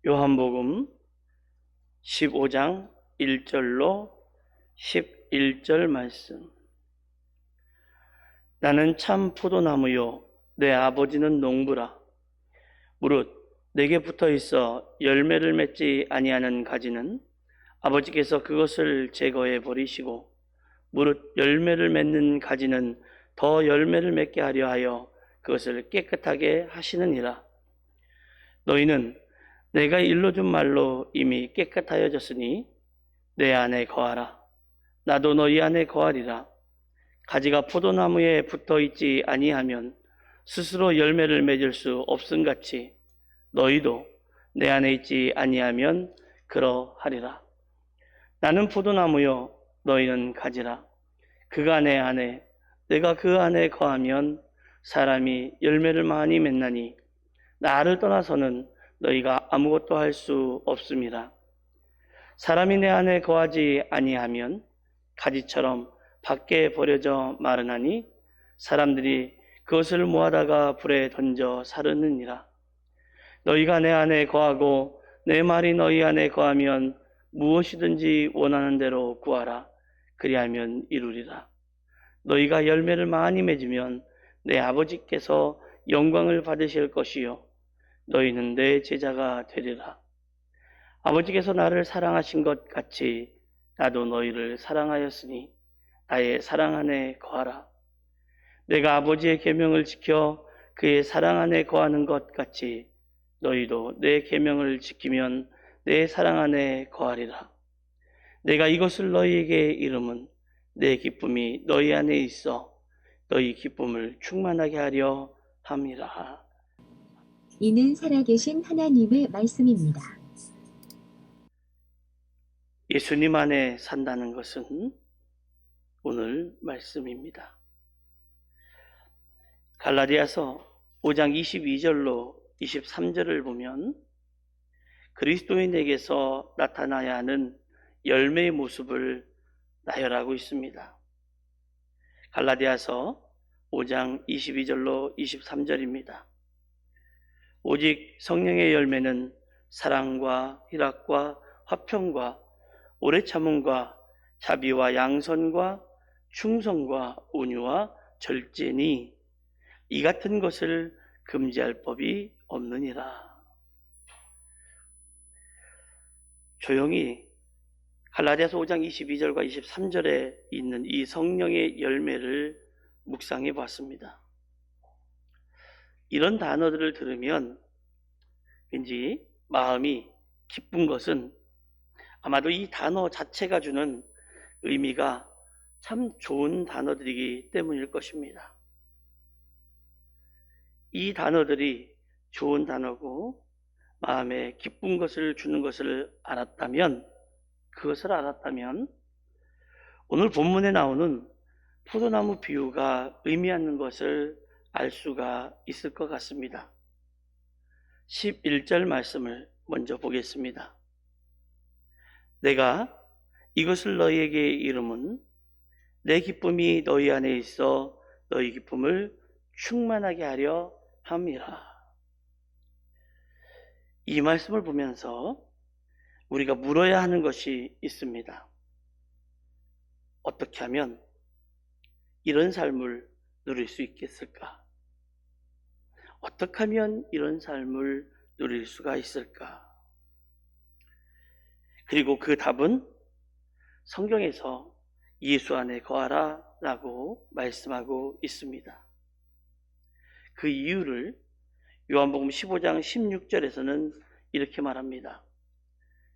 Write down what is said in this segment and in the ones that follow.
요한복음 15장 1절로 11절 말씀. 나는 참 포도나무요 내 아버지는 농부라. 무릇 내게 붙어 있어 열매를 맺지 아니하는 가지는 아버지께서 그것을 제거해 버리시고, 무릇 열매를 맺는 가지는 더 열매를 맺게 하려 하여 그것을 깨끗하게 하시느니라. 너희는 내가 일러준 말로 이미 깨끗하여졌으니 내 안에 거하라. 나도 너희 안에 거하리라. 가지가 포도나무에 붙어 있지 아니하면 스스로 열매를 맺을 수 없음같이 너희도 내 안에 있지 아니하면 그러하리라. 나는 포도나무요 너희는 가지라. 그가 내 안에 내가 그 안에 거하면 사람이 열매를 많이 맺나니 나를 떠나서는 너희가 아무것도 할 수 없음이라. 사람이 내 안에 거하지 아니하면 가지처럼 밖에 버려져 마르나니 사람들이 그것을 모아다가 불에 던져 사르느니라. 너희가 내 안에 거하고 내 말이 너희 안에 거하면 무엇이든지 원하는 대로 구하라. 그리하면 이루리라. 너희가 열매를 많이 맺으면 내 아버지께서 영광을 받으실 것이요 너희는 내 제자가 되리라. 아버지께서 나를 사랑하신 것 같이 나도 너희를 사랑하였으니 나의 사랑 안에 거하라. 내가 아버지의 계명을 지켜 그의 사랑 안에 거하는 것 같이 너희도 내 계명을 지키면 내 사랑 안에 거하리라. 내가 이것을 너희에게 이름은 내 기쁨이 너희 안에 있어 너희 기쁨을 충만하게 하려 함이라. 이는 살아계신 하나님의 말씀입니다. 예수님 안에 산다는 것은 오늘 말씀입니다. 갈라디아서 5장 22절로 23절을 보면 그리스도인에게서 나타나야 하는 열매의 모습을 나열하고 있습니다. 갈라디아서 5장 22절로 23절입니다. 오직 성령의 열매는 사랑과 희락과 화평과 오래 참음과 자비와 양선과 충성과 온유와 절제니 이 같은 것을 금지할 법이 없느니라. 조용히 갈라디아서 5장 22절과 23절에 있는 이 성령의 열매를 묵상해 봤습니다. 이런 단어들을 들으면 왠지 마음이 기쁜 것은 아마도 이 단어 자체가 주는 의미가 참 좋은 단어들이기 때문일 것입니다. 이 단어들이 좋은 단어고 마음에 기쁜 것을 주는 것을 알았다면, 그것을 알았다면 오늘 본문에 나오는 포도나무 비유가 의미하는 것을 알 수가 있을 것 같습니다. 11절 말씀을 먼저 보겠습니다. 내가 이것을 너희에게 이름은 내 기쁨이 너희 안에 있어 너희 기쁨을 충만하게 하려 함이라. 이 말씀을 보면서 우리가 물어야 하는 것이 있습니다. 어떻게 하면 이런 삶을 누릴 수 있겠을까? 어떻게 하면 이런 삶을 누릴 수가 있을까? 그리고 그 답은 성경에서 예수 안에 거하라 라고 말씀하고 있습니다. 그 이유를 요한복음 15장 16절에서는 이렇게 말합니다.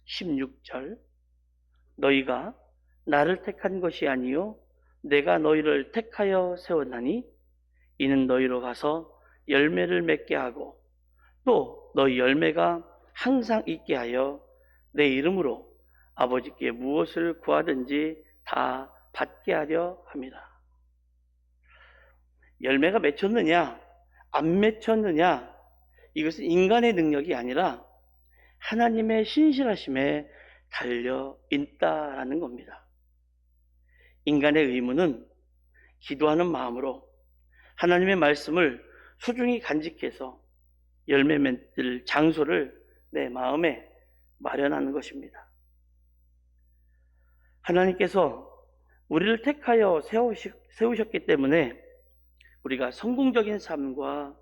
16절, 너희가 나를 택한 것이 아니요 내가 너희를 택하여 세웠나니 이는 너희로 가서 열매를 맺게 하고 또 너희 열매가 항상 있게 하여 내 이름으로 아버지께 무엇을 구하든지 다 받게 하려 함이라. 열매가 맺혔느냐 안 맺혔느냐, 이것은 인간의 능력이 아니라 하나님의 신실하심에 달려 있다라는 겁니다. 인간의 의무는 기도하는 마음으로 하나님의 말씀을 소중히 간직해서 열매 맺을 장소를 내 마음에 마련하는 것입니다. 하나님께서 우리를 택하여 세우셨기 때문에 우리가 성공적인 삶과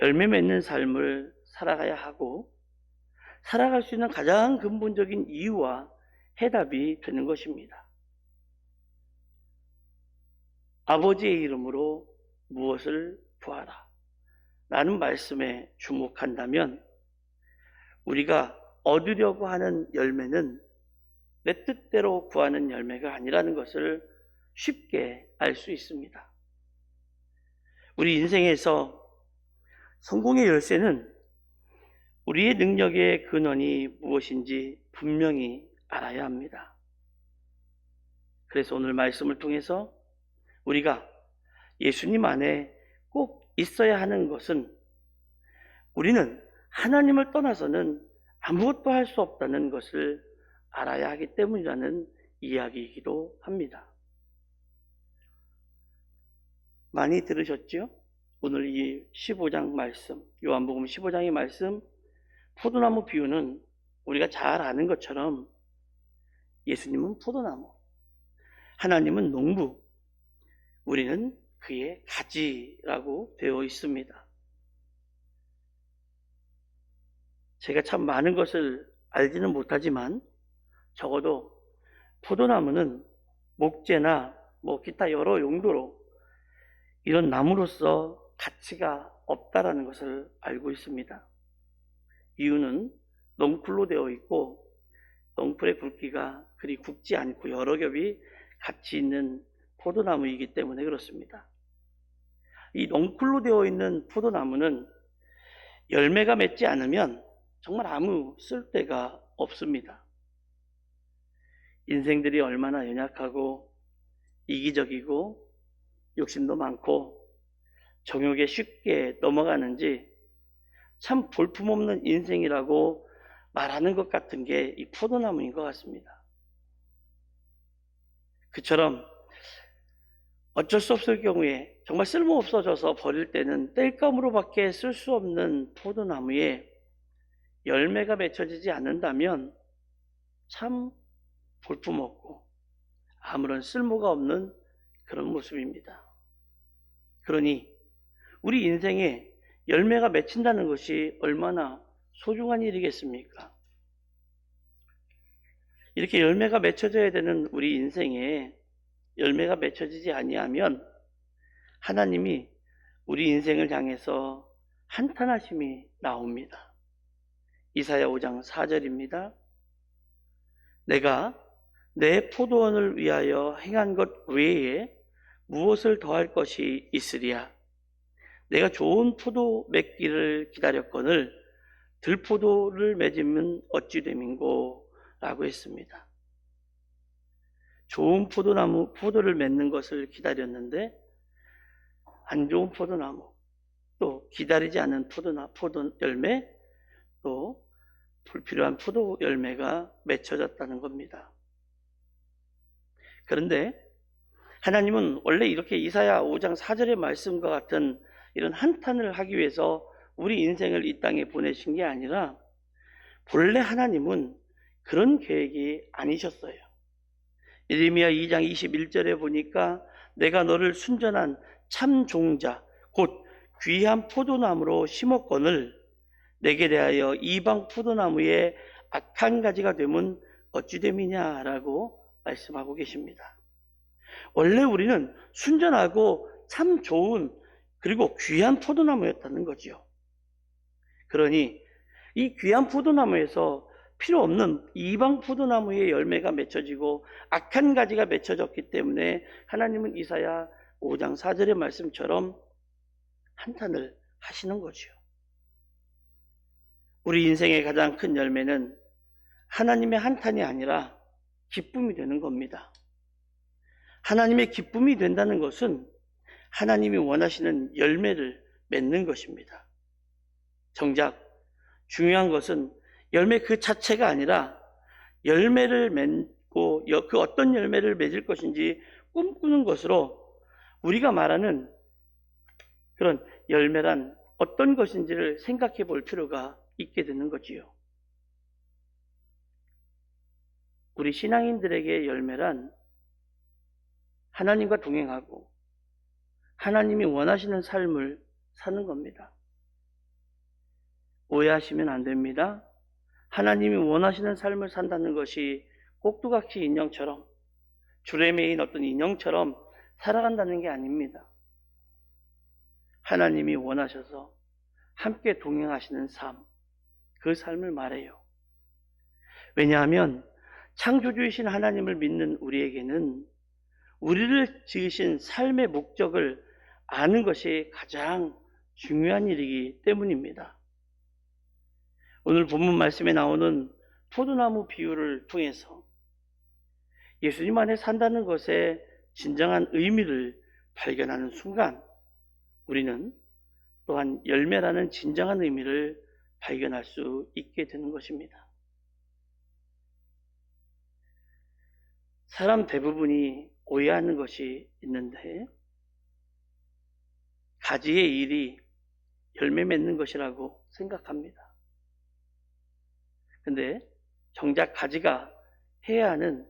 열매 맺는 삶을 살아가야 하고, 살아갈 수 있는 가장 근본적인 이유와 해답이 되는 것입니다. 아버지의 이름으로 무엇을 구하라 라는 말씀에 주목한다면, 우리가 얻으려고 하는 열매는 내 뜻대로 구하는 열매가 아니라는 것을 쉽게 알 수 있습니다. 우리 인생에서 성공의 열쇠는 우리의 능력의 근원이 무엇인지 분명히 알아야 합니다. 그래서 오늘 말씀을 통해서 우리가 예수님 안에 꼭 있어야 하는 것은, 우리는 하나님을 떠나서는 아무것도 할 수 없다는 것을 알아야 하기 때문이라는 이야기이기도 합니다. 많이 들으셨죠? 오늘 이 15장 말씀, 요한복음 15장의 말씀, 포도나무 비유는 우리가 잘 아는 것처럼 예수님은 포도나무, 하나님은 농부, 우리는 그의 가지라고 되어 있습니다. 제가 참 많은 것을 알지는 못하지만 적어도 포도나무는 목재나 기타 여러 용도로 이런 나무로서 가치가 없다라는 것을 알고 있습니다. 이유는 넝쿨로 되어 있고, 넝쿨의 굵기가 그리 굵지 않고 여러 겹이 같이 있는 포도나무이기 때문에 그렇습니다. 이 넝쿨로 되어 있는 포도나무는 열매가 맺지 않으면 정말 아무 쓸데가 없습니다. 인생들이 얼마나 연약하고 이기적이고 욕심도 많고 정욕에 쉽게 넘어가는지 참 볼품없는 인생이라고 말하는 것 같은 게 이 포도나무인 것 같습니다. 그처럼 어쩔 수 없을 경우에 정말 쓸모없어져서 버릴 때는 땔감으로밖에 쓸 수 없는 포도나무에 열매가 맺혀지지 않는다면 참 볼품없고 아무런 쓸모가 없는 그런 모습입니다. 그러니 우리 인생에 열매가 맺힌다는 것이 얼마나 소중한 일이겠습니까? 이렇게 열매가 맺혀져야 되는 우리 인생에 열매가 맺혀지지 아니하면 하나님이 우리 인생을 향해서 한탄하심이 나옵니다. 이사야 5장 4절입니다. 내가 내 포도원을 위하여 행한 것 외에 무엇을 더할 것이 있으랴. 내가 좋은 포도 맺기를 기다렸거늘 들포도를 맺으면 어찌 됨인고 라고 했습니다. 좋은 포도를 맺는 것을 기다렸는데 안 좋은 포도나무, 또 기다리지 않은 포도 열매, 또 불필요한 포도 열매가 맺혀졌다는 겁니다. 그런데 하나님은 원래 이렇게 이사야 5장 4절의 말씀과 같은 이런 한탄을 하기 위해서 우리 인생을 이 땅에 보내신 게 아니라, 본래 하나님은 그런 계획이 아니셨어요. 예레미야 2장 21절에 보니까 내가 너를 순전한 참 종자 곧 귀한 포도나무로 심었거늘 내게 대하여 이방 포도나무의 악한 가지가 되면 어찌 됨이냐라고 말씀하고 계십니다. 원래 우리는 순전하고 참 좋은 그리고 귀한 포도나무였다는 거지요. 그러니 이 귀한 포도나무에서 필요 없는 이방 포도나무의 열매가 맺혀지고 악한 가지가 맺혀졌기 때문에 하나님은 이사야 5장 4절의 말씀처럼 한탄을 하시는 거죠. 우리 인생의 가장 큰 열매는 하나님의 한탄이 아니라 기쁨이 되는 겁니다. 하나님의 기쁨이 된다는 것은 하나님이 원하시는 열매를 맺는 것입니다. 정작 중요한 것은 열매 그 자체가 아니라 열매를 맺고 그 어떤 열매를 맺을 것인지 꿈꾸는 것으로 우리가 말하는 그런 열매란 어떤 것인지를 생각해 볼 필요가 있게 되는 거지요. 우리 신앙인들에게 열매란 하나님과 동행하고 하나님이 원하시는 삶을 사는 겁니다. 오해하시면 안 됩니다. 하나님이 원하시는 삶을 산다는 것이 꼭두각시 인형처럼 줄에 매인 어떤 인형처럼 살아간다는 게 아닙니다. 하나님이 원하셔서 함께 동행하시는 삶, 그 삶을 말해요. 왜냐하면 창조주이신 하나님을 믿는 우리에게는 우리를 지으신 삶의 목적을 아는 것이 가장 중요한 일이기 때문입니다. 오늘 본문 말씀에 나오는 포도나무 비유를 통해서 예수님 안에 산다는 것의 진정한 의미를 발견하는 순간 우리는 또한 열매라는 진정한 의미를 발견할 수 있게 되는 것입니다. 사람 대부분이 오해하는 것이 있는데 가지의 일이 열매 맺는 것이라고 생각합니다. 근데 정작 가지가 해야 하는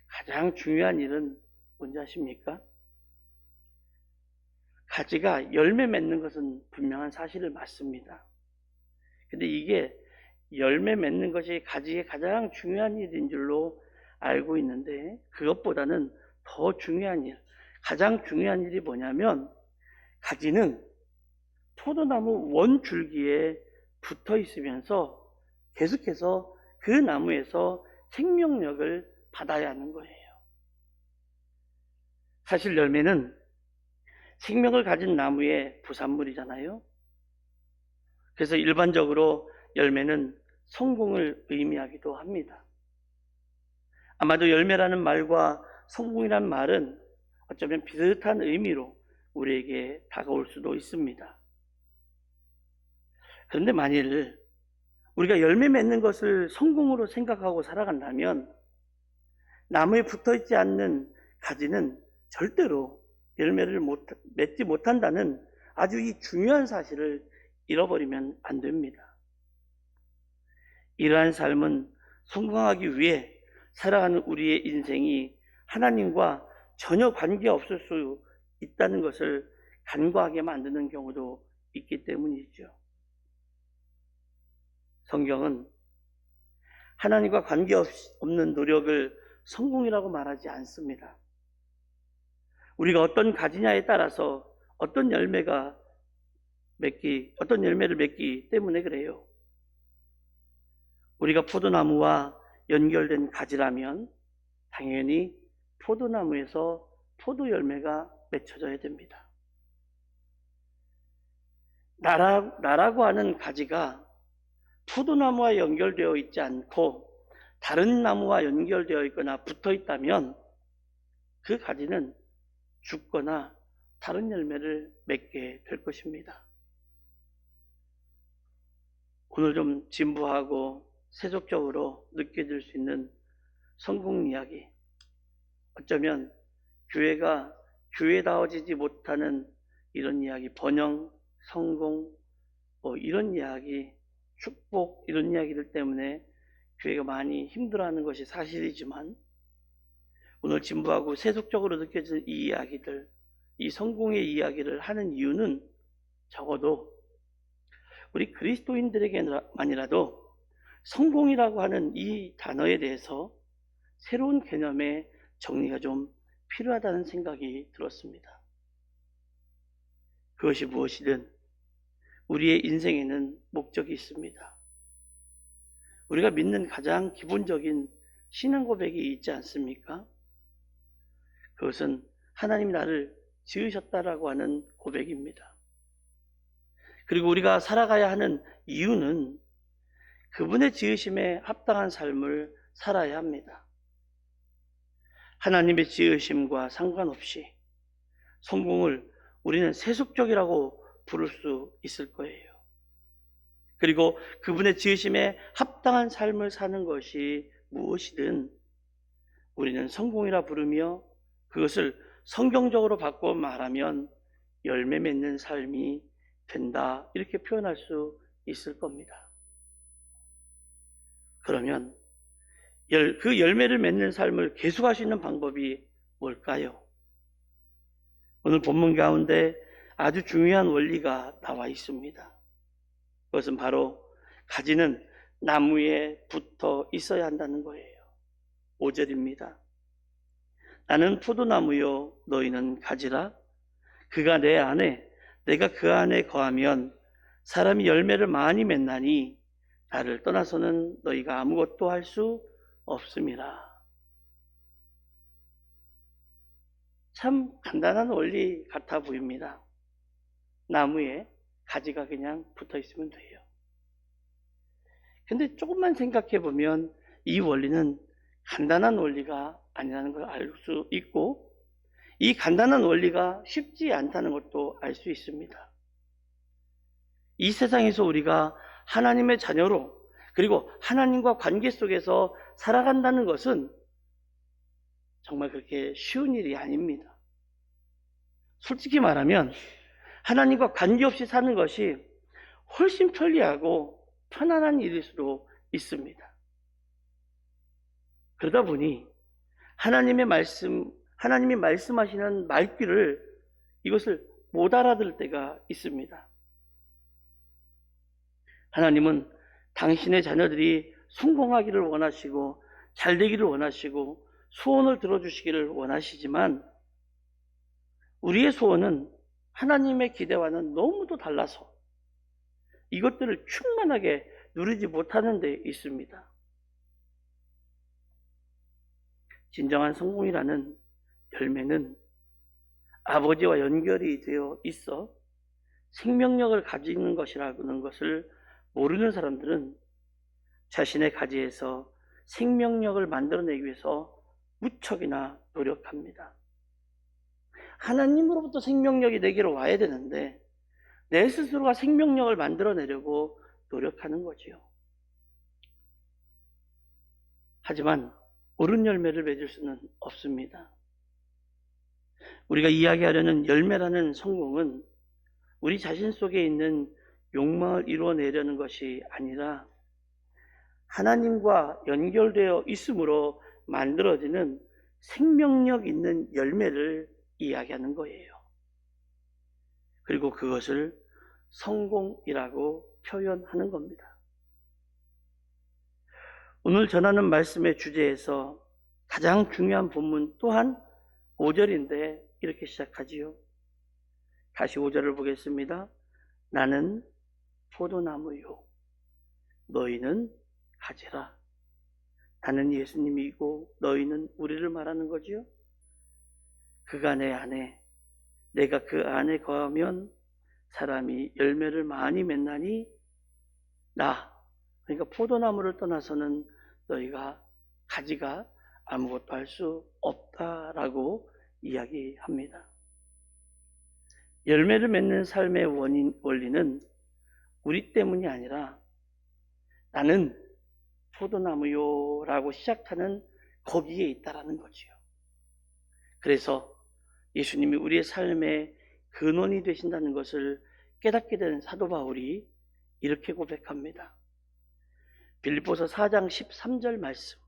가장 중요한 일은 뭔지 아십니까? 가지가 열매 맺는 것은 분명한 사실을 맞습니다. 근데 이게 열매 맺는 것이 가지의 가장 중요한 일인 줄로 알고 있는데 그것보다는 더 중요한 일, 가장 중요한 일이 뭐냐면 가지는 포도나무 원줄기에 붙어 있으면서 계속해서 그 나무에서 생명력을 받아야 하는 거예요. 사실 열매는 생명을 가진 나무의 부산물이잖아요. 그래서 일반적으로 열매는 성공을 의미하기도 합니다. 아마도 열매라는 말과 성공이란 말은 어쩌면 비슷한 의미로 우리에게 다가올 수도 있습니다. 그런데 만일 우리가 열매 맺는 것을 성공으로 생각하고 살아간다면 나무에 붙어있지 않는 가지는 절대로 열매를 맺지 못한다는 아주 이 중요한 사실을 잃어버리면 안 됩니다. 이러한 삶은 성공하기 위해 살아가는 우리의 인생이 하나님과 전혀 관계없을 수 있다는 것을 간과하게 만드는 경우도 있기 때문이죠. 성경은 하나님과 관계없는 노력을 성공이라고 말하지 않습니다. 우리가 어떤 가지냐에 따라서 어떤 열매를 맺기 때문에 그래요. 우리가 포도나무와 연결된 가지라면 당연히 포도나무에서 포도 열매가 맺혀져야 됩니다. 나라고 하는 가지가 포도나무와 연결되어 있지 않고 다른 나무와 연결되어 있거나 붙어 있다면 그 가지는 죽거나 다른 열매를 맺게 될 것입니다. 오늘 좀 진부하고 세속적으로 느껴질 수 있는 성공 이야기, 어쩌면 교회가 교회다워지지 못하는 이런 이야기, 번영, 성공, 이런 이야기, 축복 이런 이야기들 때문에 교회가 많이 힘들어하는 것이 사실이지만 오늘 진부하고 세속적으로 느껴지는 이 이야기들, 이 성공의 이야기를 하는 이유는 적어도 우리 그리스도인들에게만이라도 성공이라고 하는 이 단어에 대해서 새로운 개념의 정리가 좀 필요하다는 생각이 들었습니다. 그것이 무엇이든 우리의 인생에는 목적이 있습니다. 우리가 믿는 가장 기본적인 신앙 고백이 있지 않습니까? 그것은 하나님이 나를 지으셨다라고 하는 고백입니다. 그리고 우리가 살아가야 하는 이유는 그분의 지으심에 합당한 삶을 살아야 합니다. 하나님의 지으심과 상관없이 성공을 우리는 세속적이라고 부를 수 있을 거예요. 그리고 그분의 지으심에 합당한 삶을 사는 것이 무엇이든 우리는 성공이라 부르며 그것을 성경적으로 바꿔 말하면 열매 맺는 삶이 된다, 이렇게 표현할 수 있을 겁니다. 그러면 그 열매를 맺는 삶을 계속할 수 있는 방법이 뭘까요? 오늘 본문 가운데 아주 중요한 원리가 나와 있습니다. 그것은 바로 가지는 나무에 붙어 있어야 한다는 거예요. 5절입니다. 나는 포도나무요 너희는 가지라. 그가 내 안에 내가 그 안에 거하면 사람이 열매를 많이 맺나니 나를 떠나서는 너희가 아무것도 할 수 없음이라. 참 간단한 원리 같아 보입니다. 나무에 가지가 그냥 붙어 있으면 돼요. 근데 조금만 생각해 보면 이 원리는 간단한 원리가 아니라는 걸 알 수 있고, 이 간단한 원리가 쉽지 않다는 것도 알 수 있습니다. 이 세상에서 우리가 하나님의 자녀로, 그리고 하나님과 관계 속에서 살아간다는 것은 정말 그렇게 쉬운 일이 아닙니다. 솔직히 말하면 하나님과 관계없이 사는 것이 훨씬 편리하고 편안한 일일 수도 있습니다. 그러다 보니 하나님이 말씀하시는 말귀를, 이것을 못 알아들 때가 있습니다. 하나님은 당신의 자녀들이 성공하기를 원하시고 잘 되기를 원하시고 소원을 들어주시기를 원하시지만, 우리의 소원은 하나님의 기대와는 너무도 달라서 이것들을 충만하게 누리지 못하는 데 있습니다. 진정한 성공이라는 열매는 아버지와 연결이 되어 있어 생명력을 가지는 것이라는 것을 모르는 사람들은 자신의 가지에서 생명력을 만들어내기 위해서 무척이나 노력합니다. 하나님으로부터 생명력이 내게로 와야 되는데 내 스스로가 생명력을 만들어내려고 노력하는 거지요. 하지만 옳은 열매를 맺을 수는 없습니다. 우리가 이야기하려는 열매라는 성공은 우리 자신 속에 있는 욕망을 이루어내려는 것이 아니라 하나님과 연결되어 있음으로 만들어지는 생명력 있는 열매를 이야기하는 거예요. 그리고 그것을 성공이라고 표현하는 겁니다. 오늘 전하는 말씀의 주제에서 가장 중요한 본문 또한 5절인데 이렇게 시작하지요. 다시 5절을 보겠습니다. 나는 포도나무요 너희는 가지라. 나는 예수님이고 너희는 우리를 말하는 거지요. 그가 내 안에 내가 그 안에 거하면 사람이 열매를 많이 맺나니 그러니까 포도나무를 떠나서는 너희가 가지가 아무것도 할 수 없다라고 이야기합니다. 열매를 맺는 삶의 원리는 우리 때문이 아니라 나는 포도나무요 라고 시작하는 거기에 있다라는 거지요. 그래서 예수님이 우리의 삶의 근원이 되신다는 것을 깨닫게 된 사도 바울이 이렇게 고백합니다. 빌립보서 4장 13절 말씀.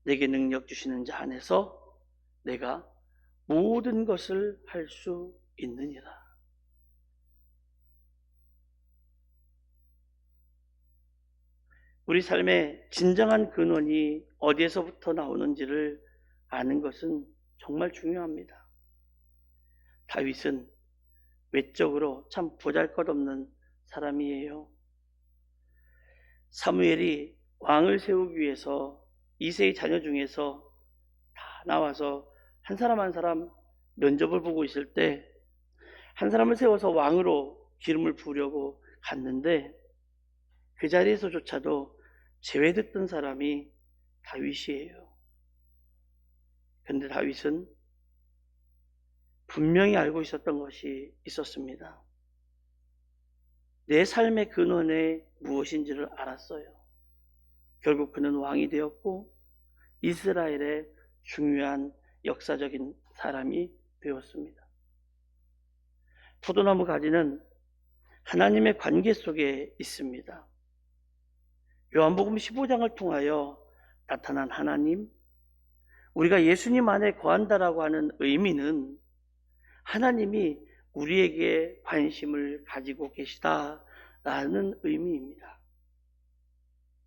내게 능력 주시는 자 안에서 내가 모든 것을 할 수 있느니라. 우리 삶의 진정한 근원이 어디에서부터 나오는지를 아는 것은 정말 중요합니다. 다윗은 외적으로 참 보잘것없는 사람이에요. 사무엘이 왕을 세우기 위해서 이새의 자녀 중에서 다 나와서 한 사람 한 사람 면접을 보고 있을 때 한 사람을 세워서 왕으로 기름을 부으려고 갔는데 그 자리에서조차도 제외됐던 사람이 다윗이에요. 그런데 다윗은 분명히 알고 있었던 것이 있었습니다. 내 삶의 근원에 무엇인지를 알았어요. 결국 그는 왕이 되었고 이스라엘의 중요한 역사적인 사람이 되었습니다. 포도나무 가지는 하나님의 관계 속에 있습니다. 요한복음 15장을 통하여 나타난 하나님, 우리가 예수님 안에 거한다라고 하는 의미는 하나님이 우리에게 관심을 가지고 계시다라는 의미입니다.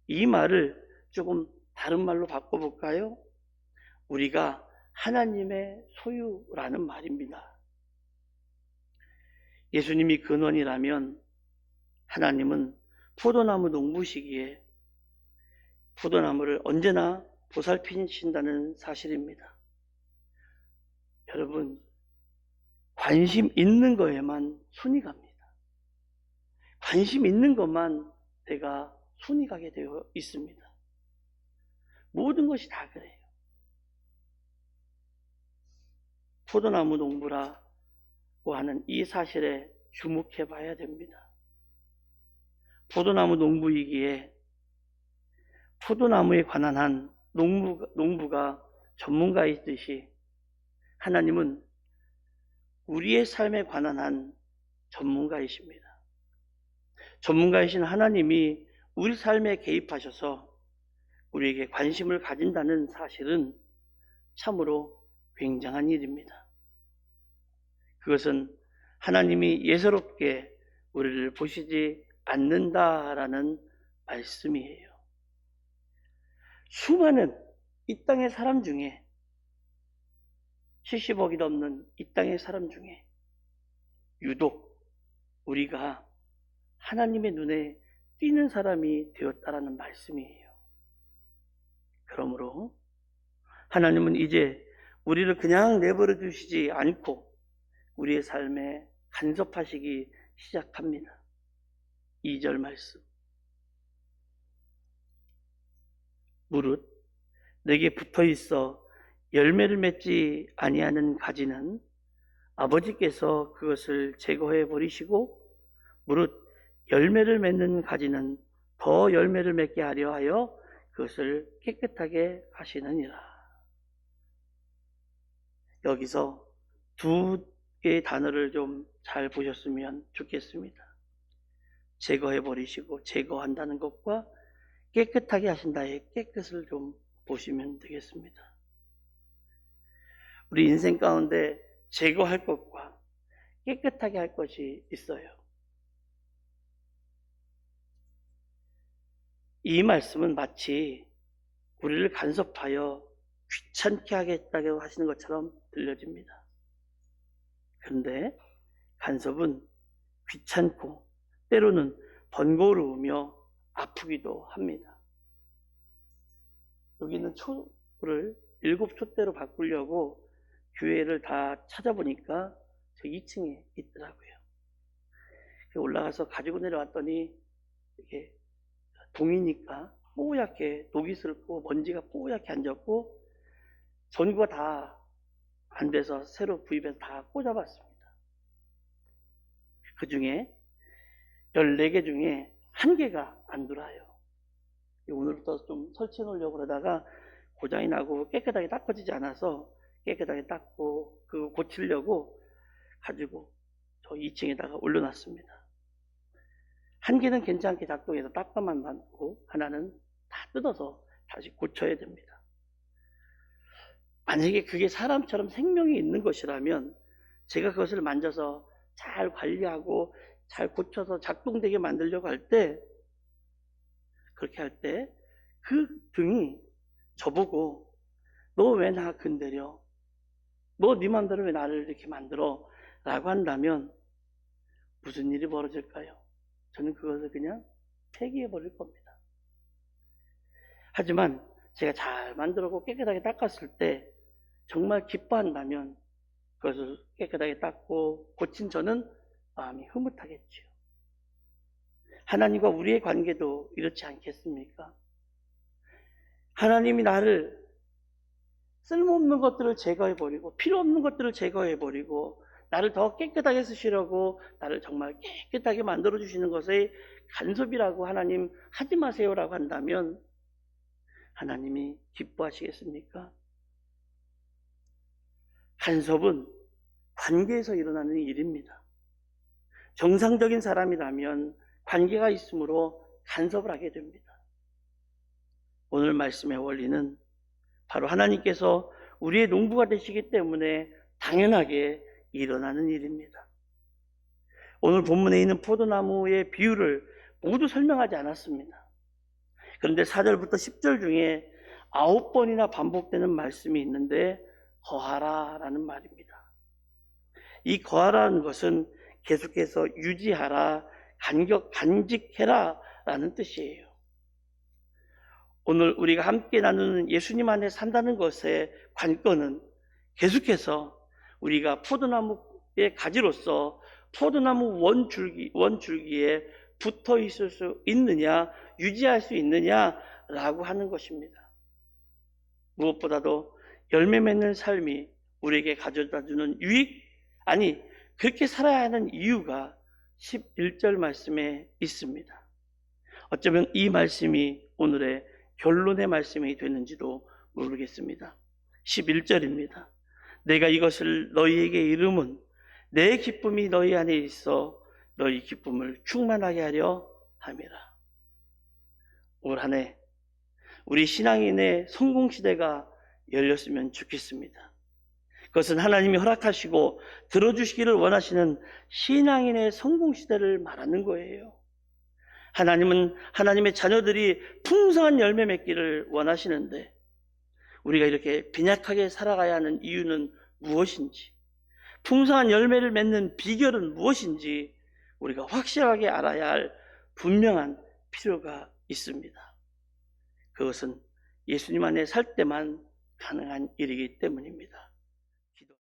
이 말을 조금 다른 말로 바꿔볼까요? 우리가 하나님의 소유라는 말입니다. 예수님이 근원이라면 하나님은 포도나무 농부시기에 포도나무를 언제나 보살피신다는 사실입니다. 여러분, 관심 있는 거에만 손이 갑니다. 관심 있는 것만 내가 손이 가게 되어 있습니다. 모든 것이 다 그래요. 포도나무 농부라고 하는 이 사실에 주목해 봐야 됩니다. 포도나무 농부이기에 포도나무에 관한 한 농부가 전문가이듯이 하나님은 우리의 삶에 관한 한 전문가이십니다. 전문가이신 하나님이 우리 삶에 개입하셔서 우리에게 관심을 가진다는 사실은 참으로 굉장한 일입니다. 그것은 하나님이 예사롭게 우리를 보시지 않는다라는 말씀이에요. 수많은 이 땅의 사람 중에 70억이 넘는 이 땅의 사람 중에 유독 우리가 하나님의 눈에 띄는 사람이 되었다라는 말씀이에요. 그러므로 하나님은 이제 우리를 그냥 내버려 두시지 않고 우리의 삶에 간섭하시기 시작합니다. 2절 말씀. 무릇 내게 붙어 있어 열매를 맺지 아니하는 가지는 아버지께서 그것을 제거해 버리시고 무릇 열매를 맺는 가지는 더 열매를 맺게 하려 하여 그것을 깨끗하게 하시느니라. 여기서 두 개의 단어를 좀 잘 보셨으면 좋겠습니다. 제거해 버리시고 제거한다는 것과 깨끗하게 하신다의 깨끗을 좀 보시면 되겠습니다. 우리 인생 가운데 제거할 것과 깨끗하게 할 것이 있어요. 이 말씀은 마치 우리를 간섭하여 귀찮게 하겠다고 하시는 것처럼 들려집니다. 그런데 간섭은 귀찮고 때로는 번거로우며 아프기도 합니다. 여기 있는 초를 7촛대로 바꾸려고 교회를 다 찾아보니까 저 2층에 있더라고요. 올라가서 가지고 내려왔더니 이렇게 동이니까 뽀얗게 녹이 슬고 먼지가 뽀얗게 앉았고 전구가 다 안 돼서 새로 구입해서 다 꽂아봤습니다. 그 중에 14개 중에 1개가 안 들어와요. 오늘부터 좀 설치해 놓으려고 그러다가 고장이 나고 깨끗하게 닦아지지 않아서 깨끗하게 닦고 그거 고치려고 가지고 저 2층에다가 올려놨습니다. 1개는 괜찮게 작동해서 닦아만 받고 하나는 다 뜯어서 다시 고쳐야 됩니다. 만약에 그게 사람처럼 생명이 있는 것이라면 제가 그것을 만져서 잘 관리하고 잘 고쳐서 작동되게 만들려고 할 때 그렇게 할 때 그 등이 저보고 너 왜 나 건드려? 너 네 맘대로 왜 나를 이렇게 만들어? 라고 한다면 무슨 일이 벌어질까요? 저는 그것을 그냥 폐기해 버릴 겁니다. 하지만 제가 잘 만들었고 깨끗하게 닦았을 때 정말 기뻐한다면 그것을 깨끗하게 닦고 고친 저는 마음이 흐뭇하겠지요. 하나님과 우리의 관계도 이렇지 않겠습니까? 하나님이 나를 쓸모없는 것들을 제거해버리고 필요 없는 것들을 제거해버리고 나를 더 깨끗하게 쓰시려고 나를 정말 깨끗하게 만들어주시는 것의 간섭이라고 하나님 하지 마세요라고 한다면 하나님이 기뻐하시겠습니까? 간섭은 관계에서 일어나는 일입니다. 정상적인 사람이라면 관계가 있으므로 간섭을 하게 됩니다. 오늘 말씀의 원리는 바로 하나님께서 우리의 농부가 되시기 때문에 당연하게 일어나는 일입니다. 오늘 본문에 있는 포도나무의 비유를 모두 설명하지 않았습니다. 그런데 4절부터 10절 중에 9번이나 반복되는 말씀이 있는데 거하라 라는 말입니다. 이 거하라는 것은 계속해서 유지하라, 간직해라 라는 뜻이에요. 오늘 우리가 함께 나누는 예수님 안에 산다는 것의 관건은 계속해서 우리가 포도나무의 가지로서 포도나무 원줄기에 붙어 있을 수 있느냐, 유지할 수 있느냐라고 하는 것입니다. 무엇보다도 열매 맺는 삶이 우리에게 가져다주는 유익, 아니 그렇게 살아야 하는 이유가 11절 말씀에 있습니다. 어쩌면 이 말씀이 오늘의 결론의 말씀이 되는지도 모르겠습니다. 11절입니다. 내가 이것을 너희에게 이름은 내 기쁨이 너희 안에 있어 너희 기쁨을 충만하게 하려 함이라. 올 한 해 우리 신앙인의 성공시대가 열렸으면 좋겠습니다. 그것은 하나님이 허락하시고 들어주시기를 원하시는 신앙인의 성공시대를 말하는 거예요. 하나님은 하나님의 자녀들이 풍성한 열매 맺기를 원하시는데 우리가 이렇게 빈약하게 살아가야 하는 이유는 무엇인지, 풍성한 열매를 맺는 비결은 무엇인지 우리가 확실하게 알아야 할 분명한 필요가 있습니다. 그것은 예수님 안에 살 때만 가능한 일이기 때문입니다. 기도.